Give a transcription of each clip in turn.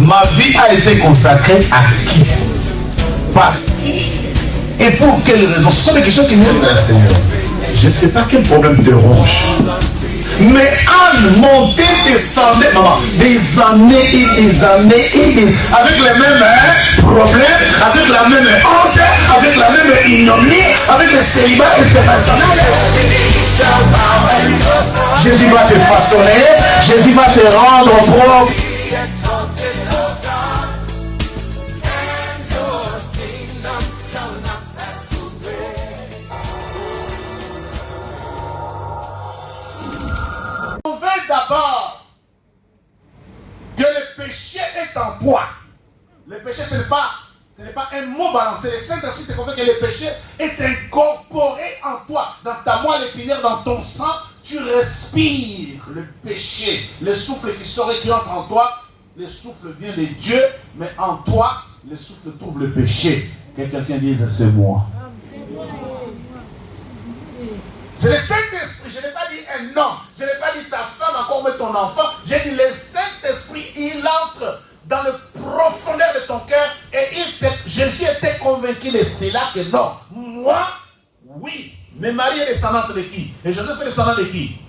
Ma vie a été consacrée à qui? Par qui? Et pour quelles raisons? Ce sont des questions qui viennent vers le Seigneur. Je ne sais pas quel problème te ronge. Mais Anne montait, descendait, maman, des années et des années et des... avec les mêmes problèmes, avec la même honte, avec la même ignominie, avec le célibat international. Jésus va te façonner, Jésus va te rendre propre. D'abord que le péché est en toi. Le péché, ce n'est pas un mot balancé. Le Saint-Esprit te convainc que le péché est incorporé en toi. Dans ta moelle épinière, dans ton sang, tu respires le péché. Le souffle qui sort et qui entre en toi, le souffle vient de Dieu, mais en toi, le souffle trouve le péché. Que quelqu'un dise, c'est moi. C'est le Saint-Esprit, je n'ai pas dit un homme, je n'ai pas dit ta femme, encore moins ton enfant, j'ai dit le Saint-Esprit, il entre dans le profondeur de ton cœur et Jésus était convaincu de cela que non, moi, oui, mais Marie est descendante de qui? Et Joseph est descendant de qui?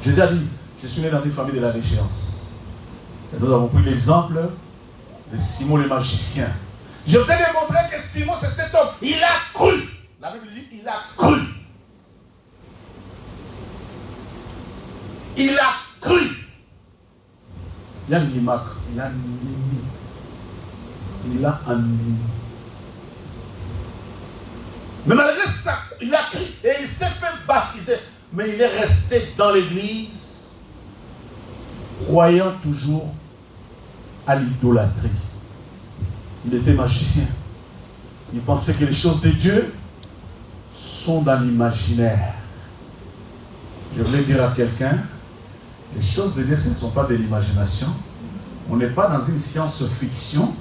Jésus a dit, je suis né dans une famille de la déchéance. Et nous avons pris l'exemple de Simon le magicien. Je vous ai démontré que Simon c'est cet homme, il a cru. La Bible dit, il a cru. Il a cru. Il a un limac. Il a nimi. Il a un nimi. Mais malgré ça, il a cru et il s'est fait baptiser. Mais il est resté dans l'église, croyant toujours à l'idolâtrie. Il était magicien. Il pensait que les choses de Dieu sont dans l'imaginaire. Je voulais dire à quelqu'un, les choses de Dieu, ce ne sont pas de l'imagination. On n'est pas dans une science-fiction.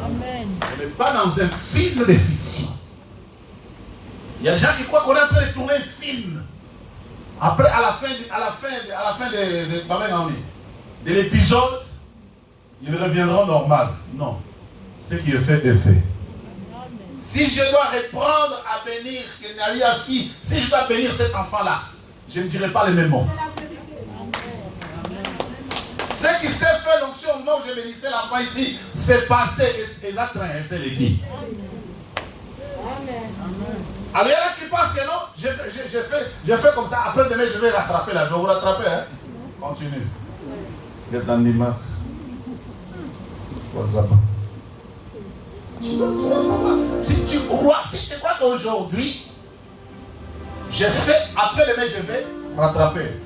Amen. On n'est pas dans un film de fiction. Il y a des gens qui croient qu'on est en train de tourner un film. Après, à la fin de l'épisode, ils reviendront normal. Non. Ce qui est fait est fait. Si je dois reprendre à bénir si je dois bénir cet enfant-là, je ne dirai pas les mêmes mots. Ce qui s'est fait l'onction au moment où je bénissais l'enfant ici, c'est passé et la train, c'est l'équipe. Alors il y en a qui pensent que non, je fais comme ça, après demain je vais rattraper là, je vais vous rattraper. Hein? Continue. Vous êtes dans l'image. Tu vas savoir. Si tu crois qu'aujourd'hui, je fais, après demain je vais rattraper.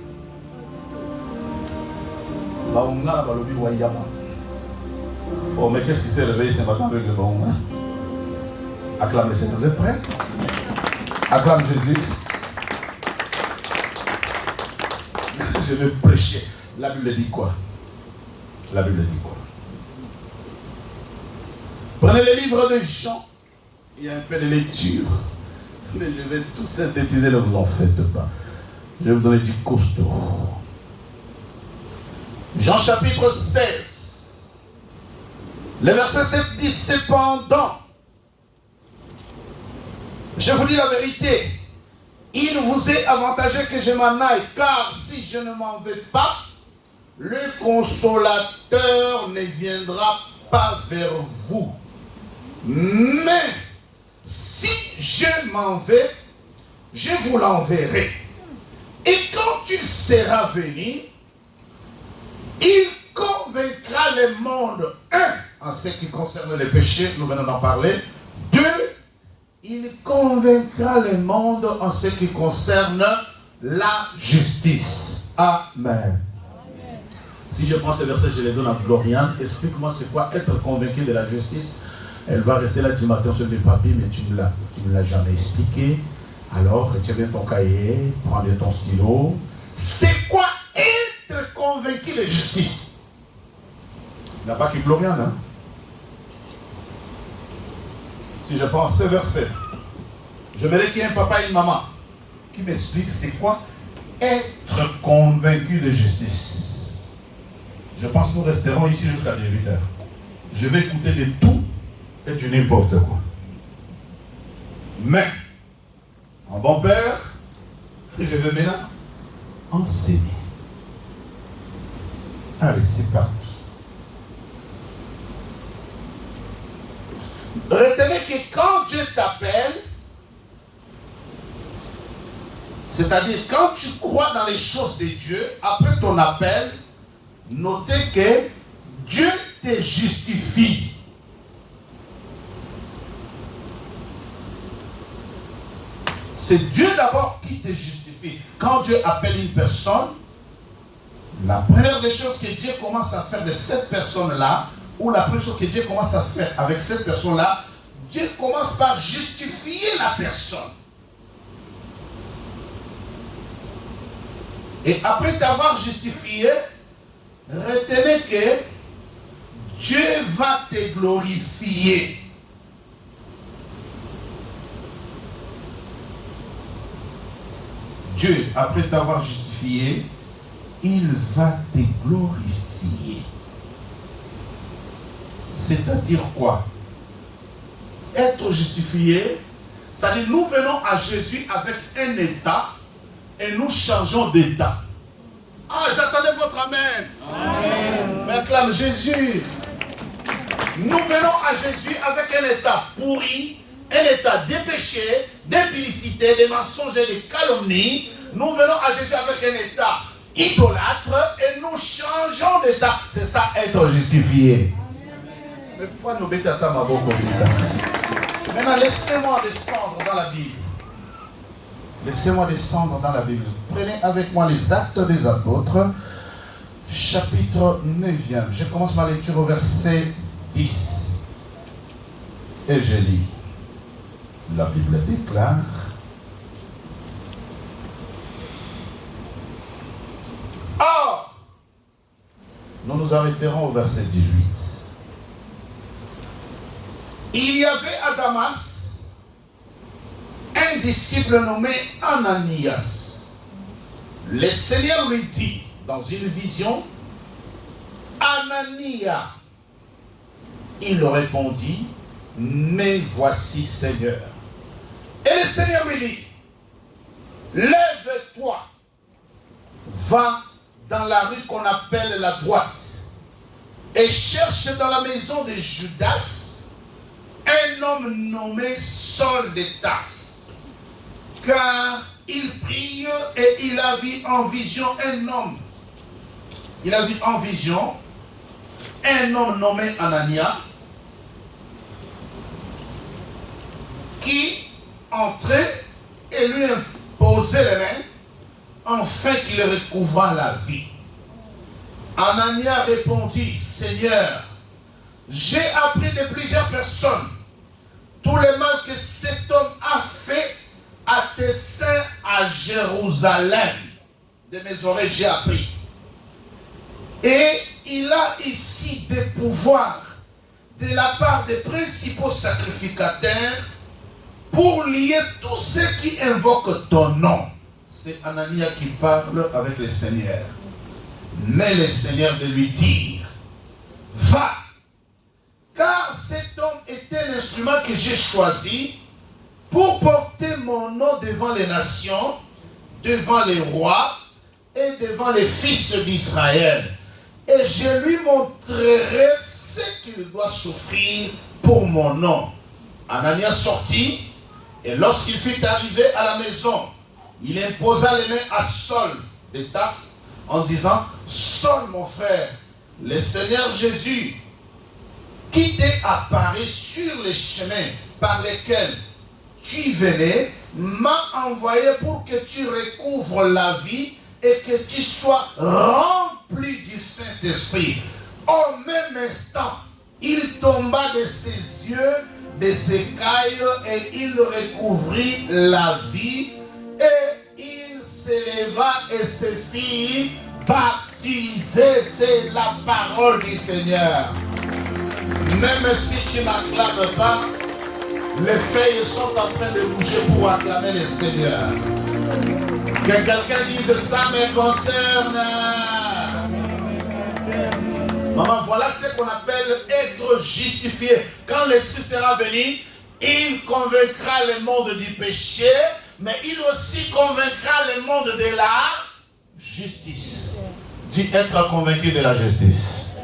Oh, mais qu'est-ce qui s'est réveillé ce matin avec le baoum? Acclame le Seigneur. Vous êtes prêts? Acclame Jésus. Je vais prêcher. La Bible dit quoi? La Bible dit quoi? Prenez le livre de Jean. Il y a un peu de lecture. Mais je vais tout synthétiser, ne vous en faites pas. Je vais vous donner du costaud. Jean chapitre 16. Le verset 7 dit, cependant, je vous dis la vérité, il vous est avantageux que je m'en aille, car si je ne m'en vais pas, le consolateur ne viendra pas vers vous. Mais si je m'en vais, je vous l'enverrai. Et quand il sera venu, il convaincra le monde, 1, en ce qui concerne les péchés, nous venons d'en parler. 2, il convaincra le monde en ce qui concerne la justice. Amen. Si je prends ce verset, je les donne à Gloriane. Explique-moi c'est quoi être convaincu de la justice. Elle va rester là du matin sur le papier, mais tu ne me l'as jamais expliqué. Alors, retiens bien ton cahier, prends bien ton stylo. C'est quoi être convaincu de justice? Il n'y a pas que Gloriane, hein? Si je prends ce verset, je verrai qu'il y a un papa et une maman qui m'expliquent c'est quoi être convaincu de justice. Je pense que nous resterons ici jusqu'à 18h. Je vais écouter de tout et de n'importe quoi. Mais, en bon père, je vais maintenant enseigner. Allez, c'est parti. Retenez que quand Dieu t'appelle, c'est-à-dire quand tu crois dans les choses de Dieu, après ton appel, notez que Dieu te justifie. C'est Dieu d'abord qui te justifie. Quand Dieu appelle une personne, la première des choses que Dieu commence à faire de cette personne-là, ou la première chose que Dieu commence à faire avec cette personne-là, Dieu commence par justifier la personne. Et après t'avoir justifié, retenez que Dieu va te glorifier. Dieu, après t'avoir justifié, il va te glorifier. C'est-à-dire quoi? Être justifié, c'est-à-dire nous venons à Jésus avec un état et nous changeons d'état. Ah, j'attendais votre amen. Amen. Mais acclame Jésus. Nous venons à Jésus avec un état pourri, un état de péché, d'impudicité, de mensonges et de calomnie. Nous venons à Jésus avec un état idolâtre et nous changeons d'état. C'est ça, être justifié. Mais pourquoi nous mettons à ma boca? Maintenant, laissez-moi descendre dans la Bible. Laissez-moi descendre dans la Bible. Prenez avec moi les Actes des Apôtres, chapitre 9e. Je commence ma lecture au verset 10. Et je lis. La Bible déclare: Or, nous nous arrêterons au verset 18. Il y avait à Damas un disciple nommé Ananias. Le Seigneur lui dit dans une vision: Anania. Il répondit: Mais voici, Seigneur. Et le Seigneur lui dit: Lève-toi, va dans la rue qu'on appelle la droite et cherche dans la maison de Judas un homme nommé Saul de Tarse, car il prie et il a vu en vision un homme. Il a vu en vision un homme nommé Anania qui entrait et lui imposait les mains afin qu'il recouvra la vie. Anania répondit: Seigneur, j'ai appris de plusieurs personnes tout le mal que cet homme a fait à tes saints à Jérusalem. De mes oreilles, j'ai appris. Et il a ici des pouvoirs de la part des principaux sacrificateurs pour lier tous ceux qui invoquent ton nom. C'est Anania qui parle avec le Seigneur. Mais le Seigneur de lui dire: Va, car cet homme est un instrument que j'ai choisi pour porter mon nom devant les nations, devant les rois et devant les fils d'Israël. Et je lui montrerai ce qu'il doit souffrir pour mon nom. Anania sortit, et lorsqu'il fut arrivé à la maison, il imposa les mains à Saul de Tarse en disant: Saul, mon frère, le Seigneur Jésus, qui t'est apparu sur les chemins par lesquels tu venais, m'a envoyé pour que tu recouvres la vie et que tu sois rempli du Saint-Esprit. Au même instant, il tomba de ses yeux des écailles et il recouvrit la vie et il s'éleva et se fit baptiser. C'est la parole du Seigneur. Même si tu n'acclames pas, les feuilles sont en train de bouger pour acclamer le Seigneur. Que quelqu'un dise: ça me concerne. Maman, voilà ce qu'on appelle être justifié. Quand l'Esprit sera venu, il convaincra le monde du péché, mais il aussi convaincra le monde de la justice. Dis être convaincu de la justice.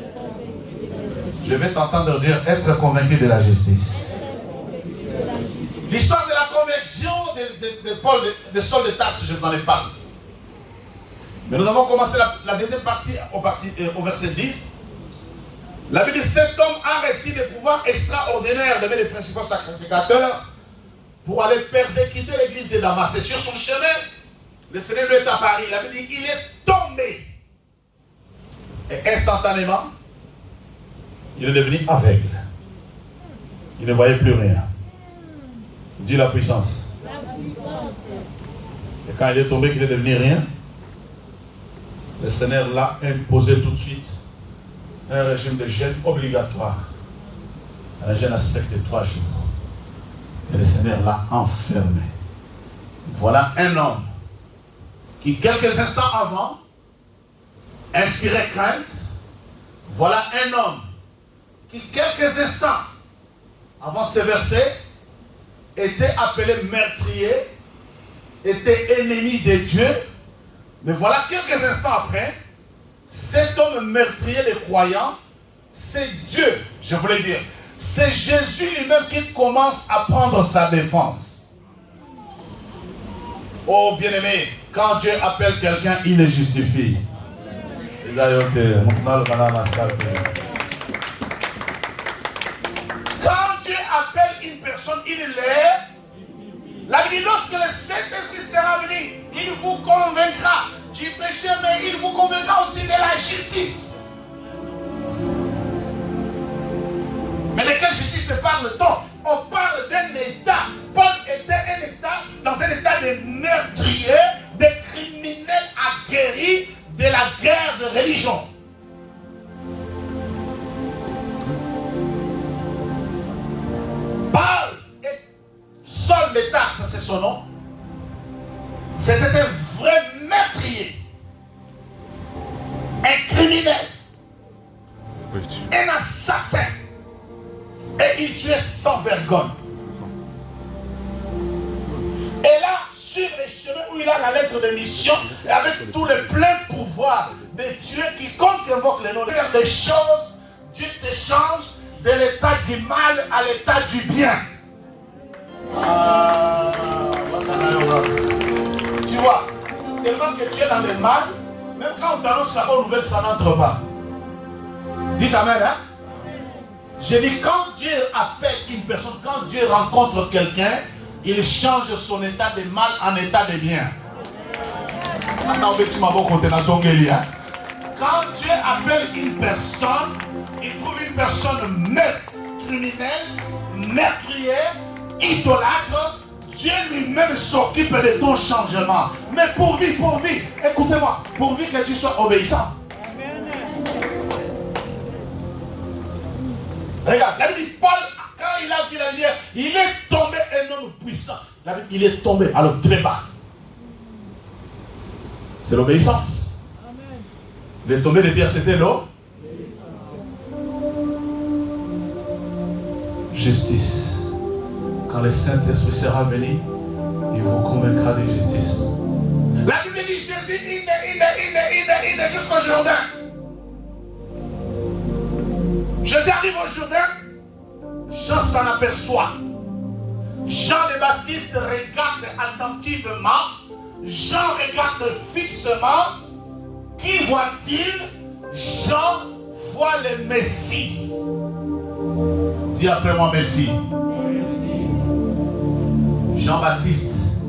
Je vais t'entendre dire être convaincu de la justice. L'histoire de la conversion de Paul, de Saul de Tarse, je vous en ai parlé. Mais nous avons commencé la deuxième partie au verset 10. La Bible dit, cet homme a reçu des pouvoirs extraordinaires, devait les principaux sacrificateurs, pour aller persécuter l'église de Damas. Et sur son chemin, le Seigneur lui est apparu. La Bible dit, il est tombé. Et instantanément, il est devenu aveugle. Il ne voyait plus rien. Dis la puissance. Et quand il est tombé, qu'il est devenu rien, le Seigneur l'a imposé tout de suite un régime de jeûne obligatoire. Un jeûne à sec de 3 jours. Et le Seigneur l'a enfermé. Voilà un homme qui, quelques instants avant, inspirait crainte. Voilà un homme qui, quelques instants avant ces versets, était appelé meurtrier, était ennemi de Dieu. Mais voilà quelques instants après, cet homme meurtrier des croyants, c'est Dieu, je voulais dire. C'est Jésus lui-même qui commence à prendre sa défense. Oh bien-aimé, quand Dieu appelle quelqu'un, il le justifie. Quand Dieu appelle une personne, il l'est. La Bible dit, lorsque le Saint-Esprit sera venu, il vous convaincra du péché, mais il vous convaincra aussi de la justice. Mais de quelle justice parle-t-on? On parle d'un état. Paul était dans un état de meurtrier, de criminel aguerri de la guerre de religion. Paul et Saul de Tarse, c'est son nom. C'était un vrai meurtrier, un criminel, un assassin. Et il tuait sans vergogne. Et là, sur les chemins où il a la lettre de mission, et avec tout le plein pouvoir de Dieu, quiconque invoque le nom de Dieu, des choses, Dieu te change de l'état du mal à l'état du bien. Tu vois, tellement que tu es dans le mal, même quand on t'annonce la bonne nouvelle, ça n'entre pas. Dites amen, hein? Je dis, quand Dieu appelle une personne, quand Dieu rencontre quelqu'un, il change son état de mal en état de bien. Quand Dieu appelle une personne, il trouve une personne criminelle, meurtrière, idolâtre. Dieu lui-même s'occupe de ton changement. Mais pourvu, écoutez-moi, pourvu que tu sois obéissant. Regarde, la Bible dit, Paul, quand il a vu la lumière, il est tombé un homme puissant. La Bible, il est tombé, alors très bas. C'est l'obéissance. Il est tombé de pierre, c'était l'eau. Justice. Quand le Saint-Esprit sera venu, il vous convaincra de justice. La Bible dit, Jésus, il est jusqu'au Jourdain. Jésus arrive au Jourdain, Jean s'en aperçoit. Jean le Baptiste regarde attentivement. Jean regarde fixement. Qui voit-il? Jean voit le Messie. Dis après moi Messie. Jean-Baptiste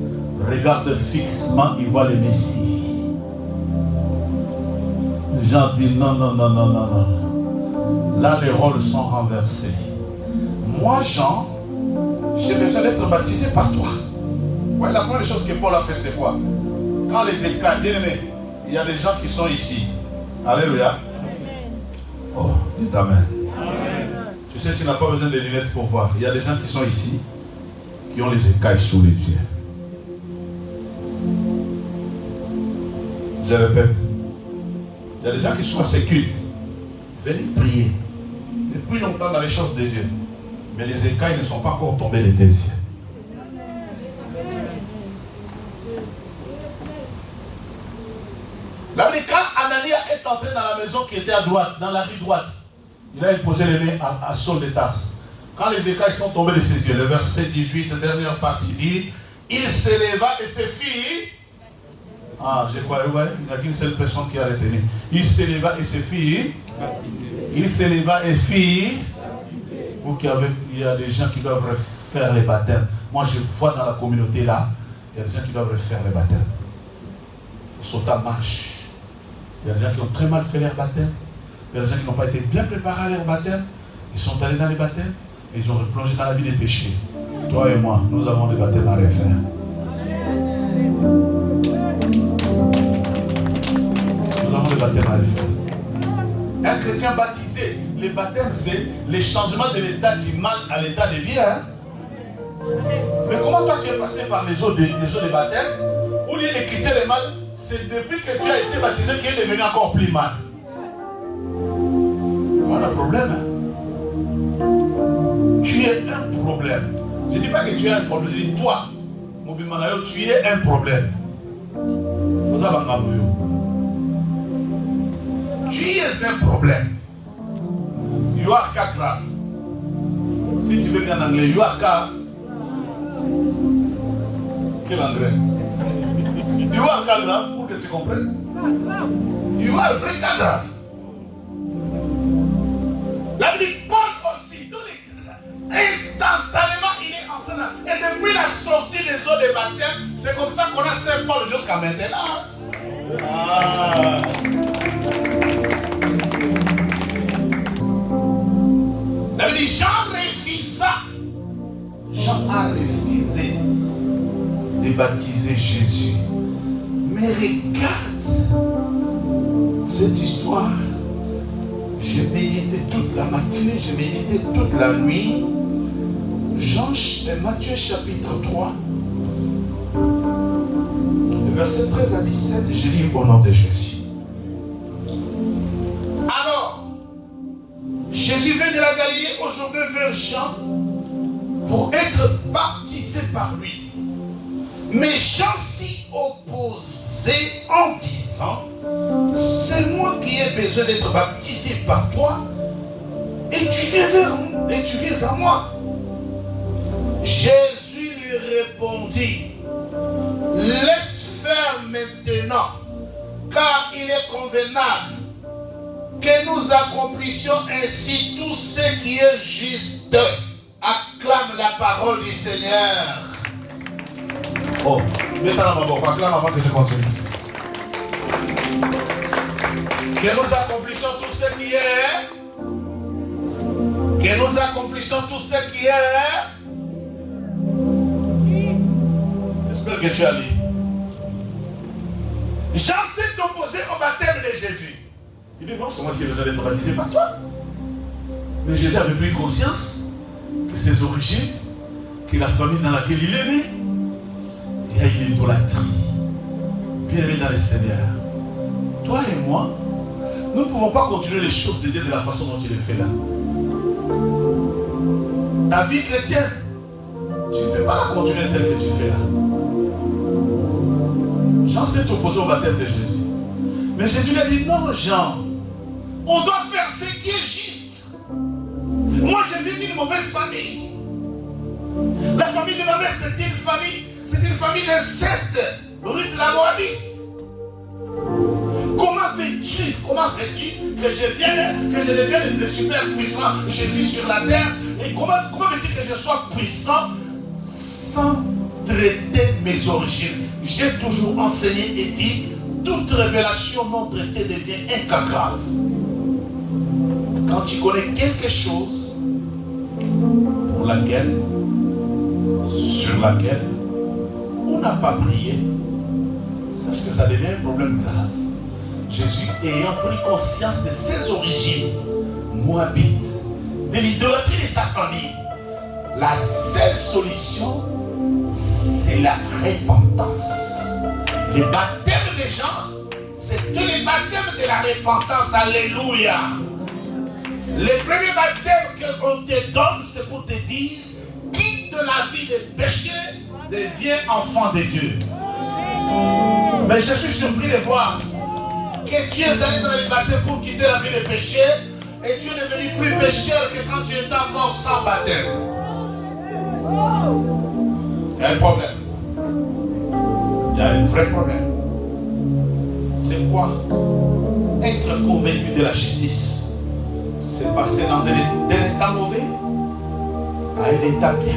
regarde fixement, il voit le Messie. Jean dit non. Là, les rôles sont renversés. Moi, Jean, j'ai besoin d'être baptisé par toi. Ouais, la première chose que Paul a fait, c'est quoi? Quand les écailles, bien aimés, il y a des gens qui sont ici. Alléluia. Oh, dites amen. Tu sais, tu n'as pas besoin de lunettes pour voir. Il y a des gens qui sont ici, qui ont les écailles sous les yeux. Je répète. Il y a des gens qui sont à ces cultes. venir prier depuis longtemps dans les choses de Dieu. Mais les écailles ne sont pas encore tombées de tes yeux. Là, quand Anania est entré dans la maison qui était à droite, dans la rue droite, il a imposé les mains à Saul de Tarse. Quand les écailles sont tombées de ses yeux, le verset 18, dernière partie dit, il s'éleva et ses filles. Ah, je crois, ouais, il n'y a qu'une seule personne qui a retenu. Il s'éleva et ses filles. Il s'éleva et filles. Vous qui avez, il y a des gens qui doivent refaire les baptêmes. Moi, je vois dans la communauté là, il y a des gens qui doivent refaire les baptêmes. Ils sont en marche. Il y a des gens qui ont très mal fait leur baptême. Il y a des gens qui n'ont pas été bien préparés à leur baptême. Ils sont allés dans les baptêmes et ils ont replongé dans la vie des péchés. Toi et moi, nous avons des baptêmes à refaire. Nous avons des baptêmes à refaire. Un chrétien baptisé, les baptêmes, c'est le changement de l'état du mal à l'état de bien. Hein? Mais comment toi tu es passé par les eaux de baptême? Au lieu de quitter le mal, c'est depuis que tu as été baptisé qu'il est devenu encore plus mal. Voilà le problème. Hein? Tu es un problème. Je ne dis pas que tu es un problème, je dis toi, Mobimanayo, tu es un problème. Tu es un problème. You are grave. Si tu veux bien en anglais, you are quel anglais? You are grave pour que tu comprennes. You are vrai grave. La Bible Paul aussi, instantanément, il est en train de... Et depuis la sortie des eaux de baptême, c'est comme ça qu'on a Saint Paul jusqu'à maintenant. Ah. La Bible dit, Jean a refusé de baptiser Jésus. Mais regarde cette histoire. Je méditais toute la matinée, je méditais toute la nuit. Matthieu chapitre 3, le verset 13 à 17, je lis au nom de Jésus. Alors, Jésus vient de la Galilée aujourd'hui vers Jean pour être baptisé par lui. Mais Jean s'y opposait en disant, c'est moi qui ai besoin d'être baptisé par toi et tu viens à moi. Jésus lui répondit, laisse faire maintenant, car il est convenable que nous accomplissions ainsi tout ce qui est juste. Acclame la parole du Seigneur. Oh, mettez-la ma boca, acclame avant que je continue. Que nous accomplissions tout ce qui est. Que nous accomplissions tout ce qui est. J'espère que tu as lu. Jean s'est opposé au baptême de Jésus. Il dit non, c'est moi qui ai besoin d'être baptisé par toi. Mais Jésus avait pris conscience que ses origines, que la famille dans laquelle il est né, il y a une idolâtrie. Bien-aimé dans le Seigneur, toi et moi, nous ne pouvons pas continuer les choses de Dieu de la façon dont il les fait là. Ta vie chrétienne, tu ne peux pas la continuer telle que tu fais là. Jean s'est opposé au baptême de Jésus. Mais Jésus lui a dit, non Jean, on doit faire ce qui est juste. Moi je viens d'une mauvaise famille. La famille de ma mère c'est une famille d'inceste, rue de la Moabite. Comment veux-tu que je devienne le super puissant Jésus sur la terre? Et comment veux-tu que je sois puissant sans traiter mes origines? J'ai toujours enseigné et dit, toute révélation non traitée devient un cas grave. Quand tu connais quelque chose sur laquelle on n'a pas prié, sache que ça devient un problème grave. Jésus ayant pris conscience de ses origines moabites, de l'idolâtrie de sa famille, la seule solution, c'est la repentance. Les baptêmes des gens, c'est que les baptêmes de la repentance. Alléluia. Le premier baptême qu'on te donne, c'est pour te dire, quitte la vie des péchés, deviens enfant de Dieu. Mais je suis surpris de voir que tu es allé dans les baptêmes pour quitter la vie des péchés et tu es devenu plus pécheur que quand tu étais encore sans baptême. Il y a un problème. Il y a un vrai problème. C'est quoi? Être convaincu de la justice, c'est passer dans un état mauvais à un état bien.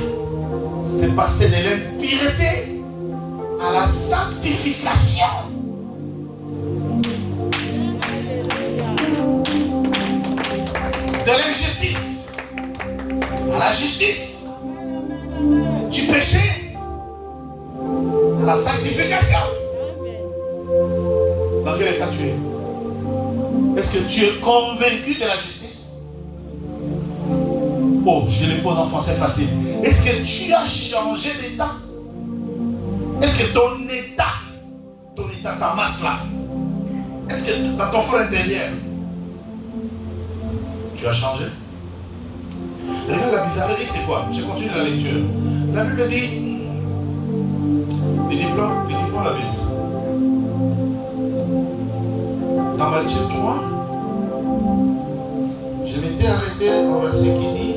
C'est passer de l'impureté à la sanctification. De l'injustice à la justice. Du péché à la sanctification. Dans quel état tu es? Est-ce que tu es convaincu de la justice? Oh, je les pose en français facile. Est-ce que tu as changé d'état? Est-ce que ton état, ta masse là, est-ce que dans ton fort intérieur, tu as changé? Regarde la bizarrerie, c'est quoi? Je continue la lecture. La Bible dit, prends la Bible. Dans Matthieu 3, je m'étais arrêté au verset qui dit,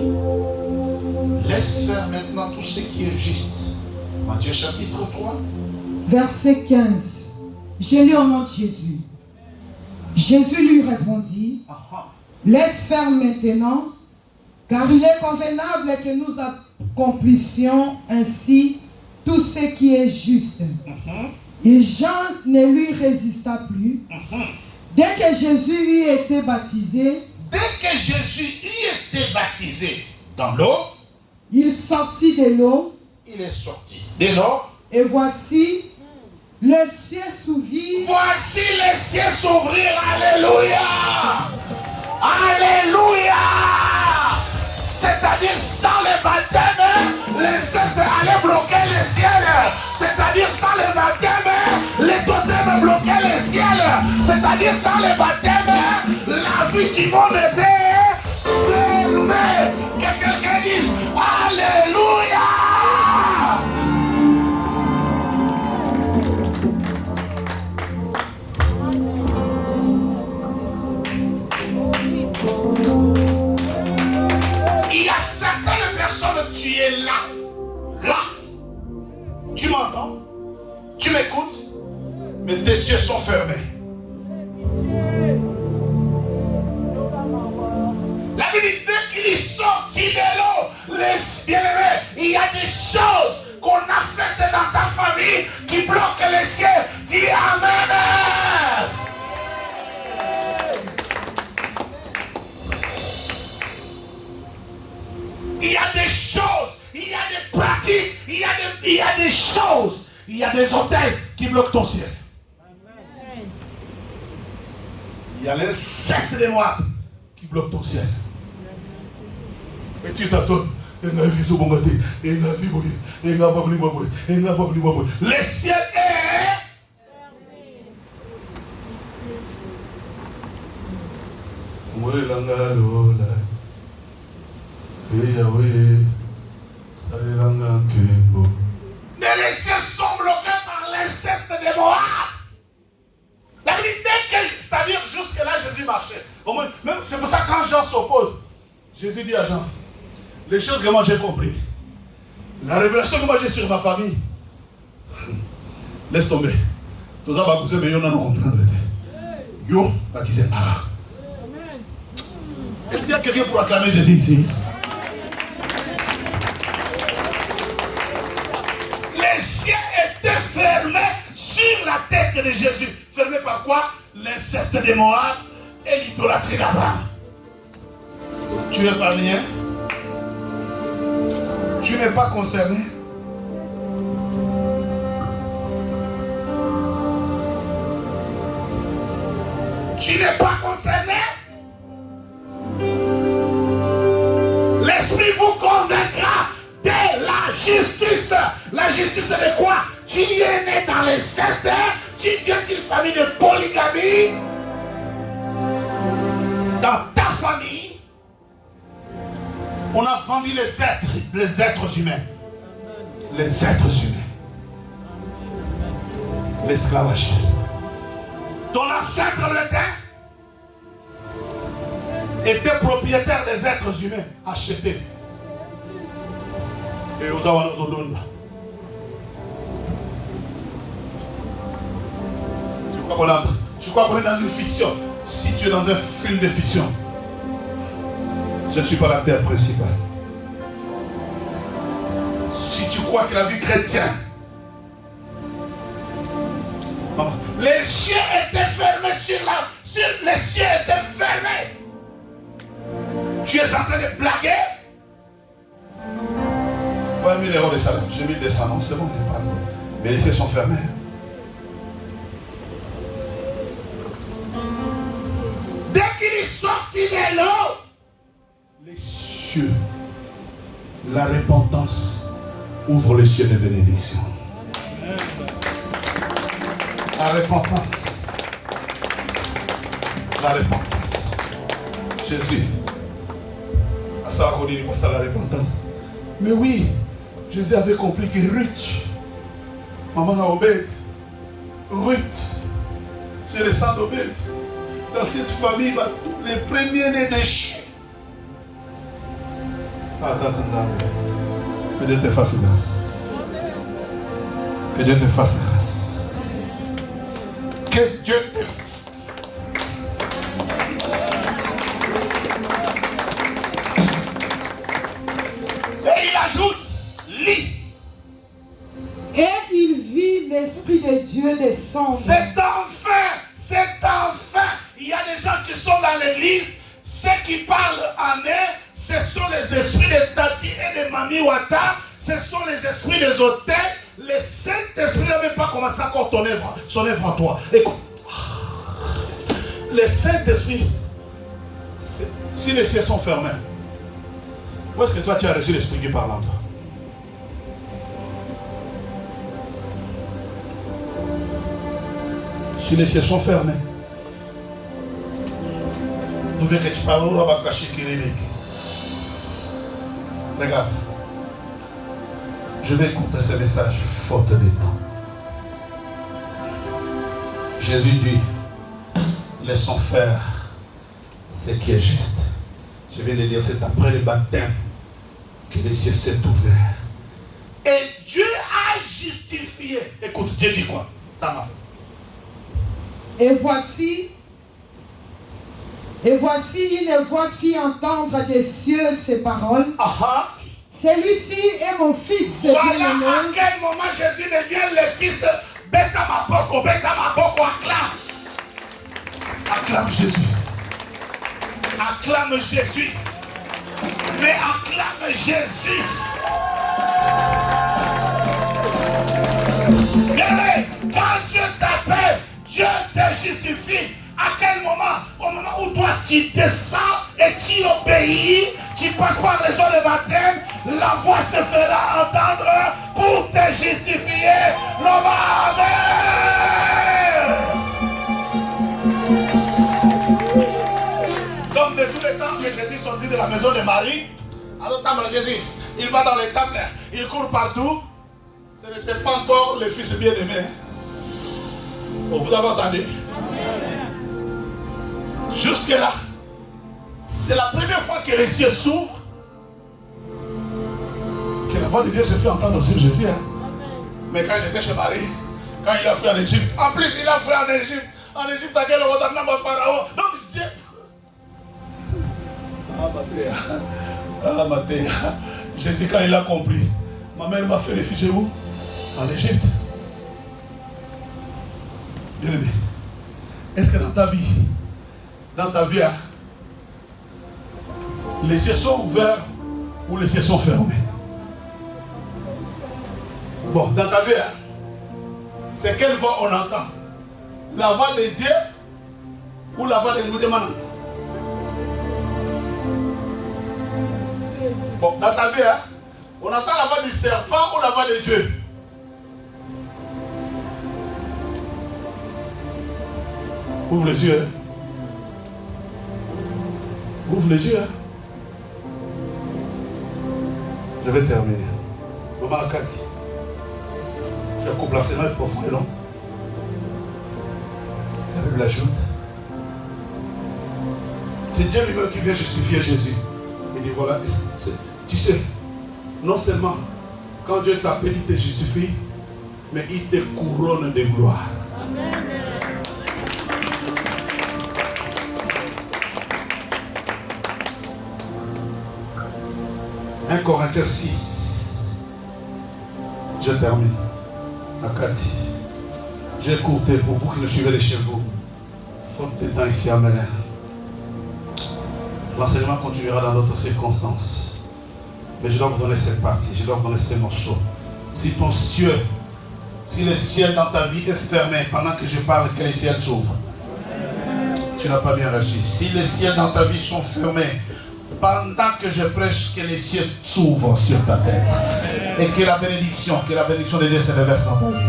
laisse faire maintenant tout ce qui est juste. Matthieu chapitre 3. Verset 15. J'ai lu au nom de Jésus. Jésus lui répondit, laisse faire maintenant, car il est convenable que nous accomplissions ainsi tout ce qui est juste. Et Jean ne lui résista plus. Dès que Jésus eut été baptisé, dans l'eau, il sortit de l'eau. Il est sorti de l'eau. Et voici, le ciel s'ouvrit. Voici les cieux s'ouvrir. Alléluia. Alléluia. C'est-à-dire sans le baptême, les cieux allaient bloquer le ciel. C'est-à-dire sans le baptême, les totems bloquaient le ciel. C'est-à-dire sans le baptême, la vie du monde était fermée. Que quelqu'un dise Alléluia. Il y a certaines personnes, tu es là, tu m'entends, tu m'écoutes, mais tes yeux sont fermés. La Bible dit, dès qu'il est sorti de l'eau, les bien-aimés, il y a des choses qu'on a faites dans ta famille qui bloquent les cieux. Dis Amen. Il y a des choses, il y a des pratiques, il y a des choses, il y a des hôtels qui bloquent ton ciel. Amen. Il y a l'inceste des Moab qui bloque ton ciel. Et tu t'attends. Le ciel est mais les cieux sont bloqués par l'inceste des Moab. La Bible dit c'est-à-dire jusque là Jésus marchait. Même c'est pour ça que quand Jean s'oppose, Jésus dit à Jean, les choses que moi j'ai compris, la révélation que moi j'ai sur ma famille, laisse tomber. Tout ça va pousser, mais on a nous comprendre. Yo, baptisé par. Est-ce qu'il y a quelqu'un pour acclamer Jésus ici? Les cieux étaient fermés sur la tête de Jésus. Fermés par quoi? L'inceste des Moab et l'idolâtrie d'Abraham. Tu es pas rien? Tu n'es pas concerné? Tu n'es pas concerné? L'Esprit vous convaincra de la justice. La justice de quoi? Tu es né dans l'inceste, tu viens d'une famille de polygamie. Dans ta famille, On a vendu les êtres humains. Les êtres humains. L'esclavagisme. Ton ancêtre était propriétaire des êtres humains achetés. Et au tu crois qu'on est dans une fiction? Si tu es dans un film de fiction, je ne suis pas l'acteur principal. Si tu crois que la vie chrétienne, les cieux étaient fermés les cieux étaient fermés. Tu es en train de blaguer? Ouais, 1000 euros de salaire. J'ai mis des salons, c'est bon, c'est pas. Mais les cieux sont fermés. Dès qu'il est sorti de l'eau, les cieux, la repentance ouvre les cieux de bénédiction. La repentance. La repentance. Jésus. À ça, on dit pas ça, la repentance. Mais oui, Jésus avait compris que Ruth, maman a Obed, Ruth, j'ai le sang d'Obed. Dans cette famille, les premiers-nés déchus. Attends. Que Dieu te fasse grâce. Que Dieu te fasse grâce. Que Dieu te fasse grâce. Et il ajoute, lis. Et il vit l'Esprit de Dieu descendre. C'est enfin. Il y a des gens qui sont dans l'église, ceux qui parlent en eux, ce sont les esprits de Tati et de Mami Wata, ce sont les esprits des hôtels. Le Saint-Esprit n'a même pas commencé encore son œuvre en toi. Écoute, le Saint-Esprit, si les cieux sont fermés, où est-ce que toi tu as reçu l'Esprit qui parle en toi? Si les cieux sont fermés, nous voulons que tu parles au roi Bakashi Kiribiki. Regarde, je vais écouter ce message faute de temps. Jésus dit, laissons faire ce qui est juste. Je viens de dire, c'est après le baptême que les cieux s'est ouverts. Et Dieu a justifié. Écoute, Dieu dit quoi? Tama. Et voici, une voix fit entendre des cieux ces paroles. Celui-ci est mon fils bien-aimé. Voilà à quel moment Jésus devient le fils. Beta Maboko, acclame. Acclame Jésus. Acclame Jésus. Mais acclame Jésus. Regardez, quand Dieu t'appelle, Dieu te justifie. À quel moment? Au moment où toi tu descends et tu obéis, tu passes par les eaux de baptême, la voix se fera entendre pour te justifier. Comme de tous les temps que Jésus sortit de la maison de Marie, alors Jésus, il va dans les temples, il court partout. Ce n'était pas encore le fils bien-aimé. Vous avez entendu? Jusque-là, c'est la première fois que les cieux s'ouvrent, que la voix de Dieu se fait entendre sur Jésus. Hein? Mais quand il était chez Marie, quand il a fait en Égypte, en plus il a fait en Égypte, à quel moment au Pharaon. Donc Dieu. Mathéa. Jésus, quand il a compris, ma mère m'a fait réfugier où? En Égypte. Bien-aimé, est-ce que dans ta vie, hein, les cieux sont ouverts ou les cieux sont fermés? Bon, dans ta vie, hein, c'est quelle voix on entend? La voix de Dieu ou la voix de nous demandons? Bon, dans ta vie, hein, on entend la voix du serpent ou la voix de Dieu? Ouvre les yeux. Hein. Ouvre les yeux. Hein. Je vais terminer. Maman Akati, je coupe l'enseignement profond et long. La Bible ajoute. C'est Dieu lui-même qui vient justifier Jésus. Il dit voilà, tu sais, non seulement quand Dieu t'appelle, il te justifie, mais il te couronne de gloire. Amen. 1 Corinthiens 6. Je termine. Akati. J'ai écouté pour vous qui me suivez de chez vous. Faute de temps ici à Mélène. L'enseignement continuera dans d'autres circonstances. Mais je dois vous donner cette partie. Je dois vous donner ces morceaux. Si ton ciel, si le ciel dans ta vie est fermé pendant que je parle, que les ciels s'ouvrent. Tu n'as pas bien reçu. Si les ciels dans ta vie sont fermés, pendant que je prêche, que les cieux s'ouvrent sur ta tête. Et que la bénédiction de Dieu se réverse dans ta vie.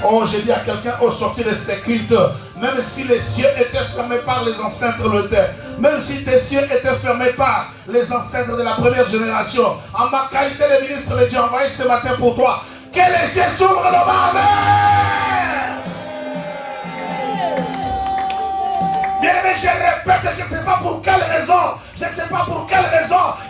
Oh, j'ai dit à quelqu'un au sortir de ces cultes, même si les cieux étaient fermés par les ancêtres de terre, même si tes cieux étaient fermés par les ancêtres de la première génération, en ma qualité de ministre de Dieu envoyé ce matin pour toi, que les cieux s'ouvrent devant. Amen. Bien aimé, je répète, je ne sais pas pour quelle raison,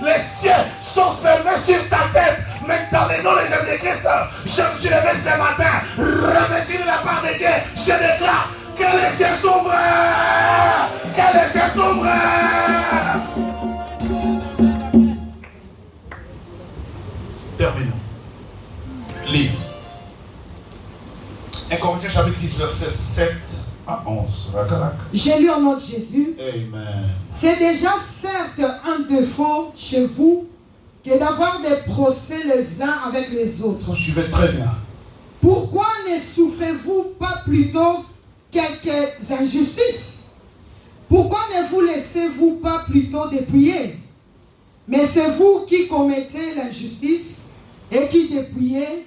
les cieux sont fermés sur ta tête, mais dans le nom de Jésus-Christ, je me suis levé ce matin, revêtu de la part de Dieu, je déclare que les cieux s'ouvrent, que les cieux s'ouvrent. Terminons. Livre. 1 Corinthiens chapitre 6, verset 7 à 11. J'ai lu au nom de Jésus. Amen. C'est déjà certes un défaut chez vous que d'avoir des procès les uns avec les autres. Suivez très bien. Pourquoi ne souffrez-vous pas plutôt quelques injustices? Pourquoi ne vous laissez-vous pas plutôt dépouiller? Mais c'est vous qui commettez l'injustice et qui dépouillez,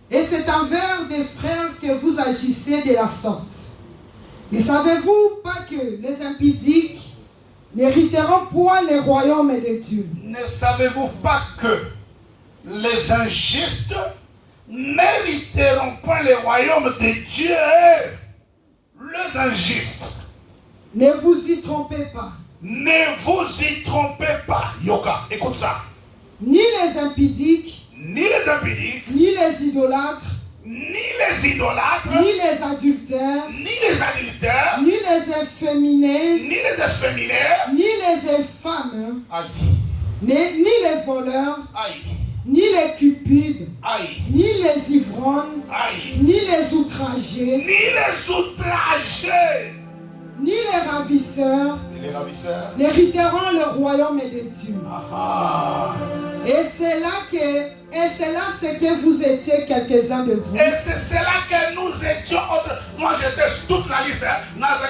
et c'est envers des frères que vous agissez de la sorte. Ne savez-vous pas que les impudiques n'hériteront point le royaume de Dieu? Ne savez-vous pas que les injustes n'hériteront pas le royaume de Dieu? Les injustes. Ne vous y trompez pas. Ne vous y trompez pas. Yoka, écoute ça. Ni les impudiques, ni les impudiques, ni les idolâtres, ni les adultères, ni ni les efféminés, ni les efféminés, ni les infâmes, aïe, ni les voleurs, aïe, ni les cupides, aïe, ni les ivrognes, aïe, ni les outragés, ni les ravisseurs, n'hériteront le royaume de Dieu. Aha. Et c'est là ce que vous étiez quelques-uns de vous. Et c'est cela que nous étions autres. Moi j'étais toute la liste,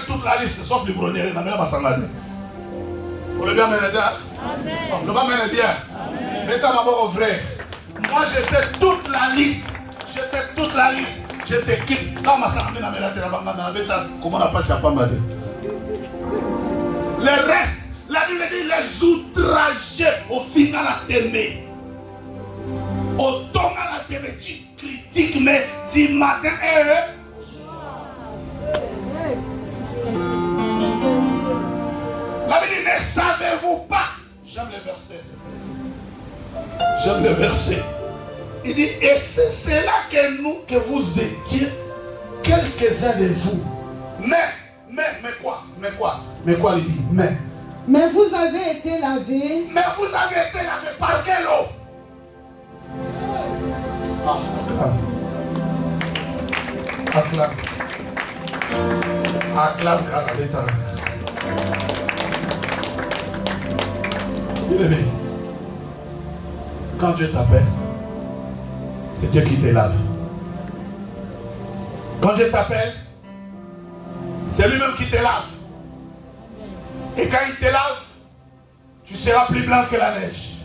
toute la liste, sauf l'ivronnerie. Pour le bien mener bien. Le bien mener bien. Mais t'as d'abord au vrai. Moi j'étais toute la liste. J'étais quitte. Quand ma sœur m'a dit, comment on a passé à Pamade? Le reste, la Bible dit les outragés au final à t'aimer. Autant à la télé, tu critiques, mais du matin et la Bible dit, ne savez-vous pas? J'aime le verset. Il dit, et c'est cela que vous étiez, quelques-uns de vous. Mais quoi? Mais quoi il dit? Mais vous avez été lavés. Mais vous avez été lavés par quelle eau? Acclame Kalaleta. Bien-aimé, quand Dieu t'appelle, c'est Dieu qui te lave. Quand Dieu t'appelle, c'est lui-même qui te lave. Et quand il te lave, tu seras plus blanc que la neige.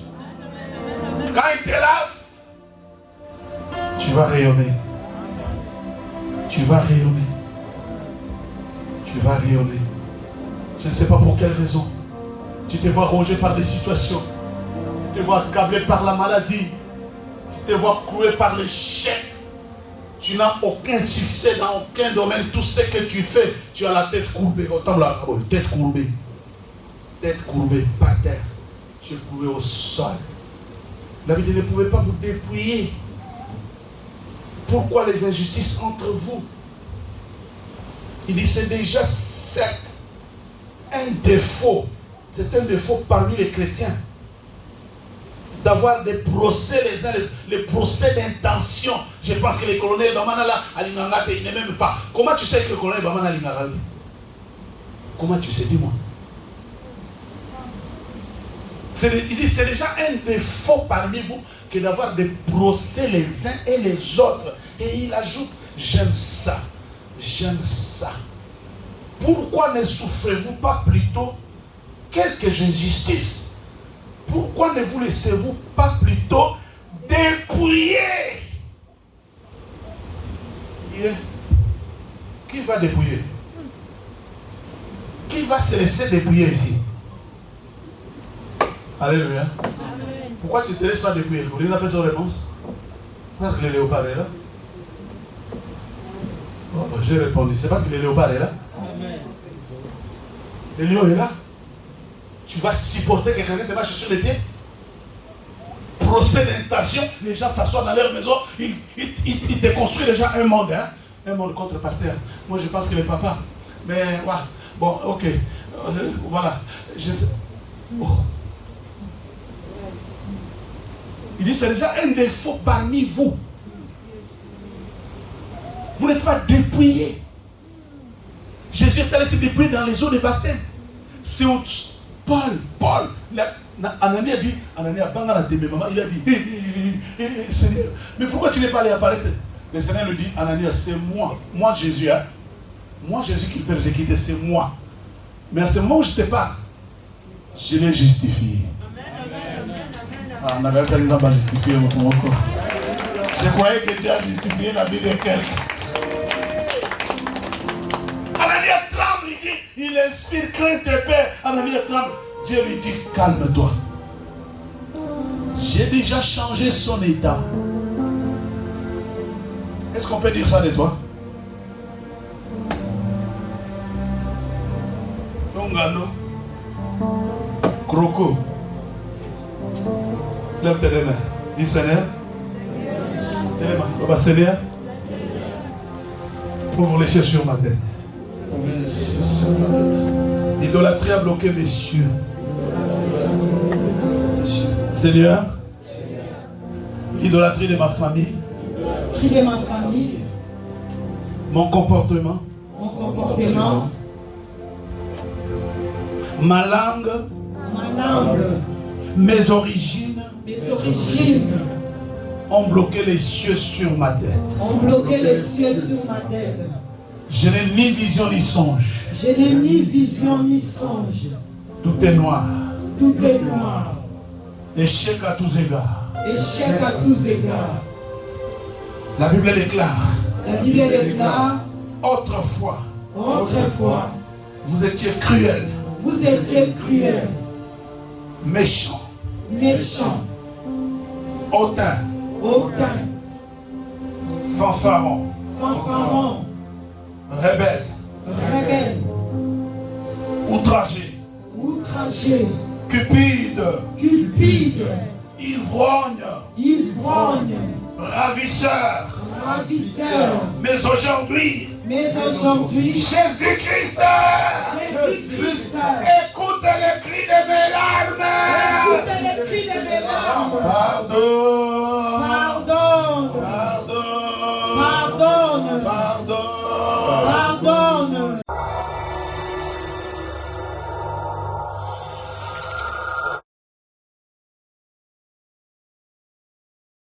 Quand il te lave, tu vas rayonner. Tu vas rayonner. Je ne sais pas pour quelle raison. Tu te vois rongé par des situations. Tu te vois accablé par la maladie. Tu te vois cloué par l'échec. Tu n'as aucun succès dans aucun domaine. Tout ce que tu fais, tu as la tête courbée. Autant la tête courbée. Tête courbée par terre. Tu es cloué au sol. La Bible ne pouvait pas vous dépouiller. Pourquoi les injustices entre vous? Il dit c'est déjà certes un défaut. C'est un défaut parmi les chrétiens. D'avoir des procès les uns, les procès d'intention. Je pense que les colonels Bamana là, il n'est même pas. Comment tu sais que le colonel Bamana Alingangate? Comment tu sais? Dis-moi. Il dit c'est déjà un défaut parmi vous que d'avoir des procès les uns et les autres. Et il ajoute, j'aime ça. J'aime ça. Pourquoi ne souffrez-vous pas plutôt quelques injustices? Pourquoi ne vous laissez-vous pas plutôt dépouiller? Qui va dépouiller? Qui va se laisser dépouiller ici? Alléluia. Amen. Pourquoi tu ne te laisses pas dépouiller? Vous voulez appeler sa réponse? Parce que le léopard est là. Oh, j'ai répondu. C'est parce que le léopard est là. Amen. Le lion est là. Tu vas supporter que quelqu'un te marche sur les pieds? Procès d'intention, les gens s'assoient dans leur maison, ils te construisent déjà un monde, hein? Un monde contre pasteur. Moi je pense que le papa, mais voilà, bon, ok, voilà. Oh. Il dit c'est déjà un défaut parmi vous. Vous n'êtes pas dépouillés. Jésus est allé se dépouiller dans les eaux de baptême. C'est Paul, Anania a dit, Anania a dit, il a dit, Seigneur, mais pourquoi tu n'es pas allé apparaître? Le Seigneur lui dit, Anania, c'est moi Jésus, hein? Moi Jésus qui le persécutait, c'est moi. Mais à ce moment où je te parle, je l'ai justifié. Ah, on avait ça, ils n'ont pas justifié mon corps. Je croyais que Dieu a justifié la vie de quelqu'un. Anania tremble, il dit, il inspire crainte et peur. Anania tremble. Dieu lui dit, calme-toi. J'ai déjà changé son état. Est-ce qu'on peut dire ça de toi? Yongano, Croco, lève tes mains. Dis Seigneur. Seigneur, ouvre les cieux sur ma tête. L'idolâtrie a bloqué mes cieux. Seigneur, l'idolâtrie de ma famille, mon comportement, ma langue, mes origines ont bloqué les cieux sur ma tête. Je n'ai ni vision ni songe. Tout est noir. Échec à tous égards. La Bible déclare. Autrefois. Vous étiez cruel. Méchant. Hautain. Fanfaron. Rebelle. Outragé. Cupide. Ivrogne. Ravisseur. Mais aujourd'hui, Jésus-Christ, écoute les cris de mes larmes. Pardonne.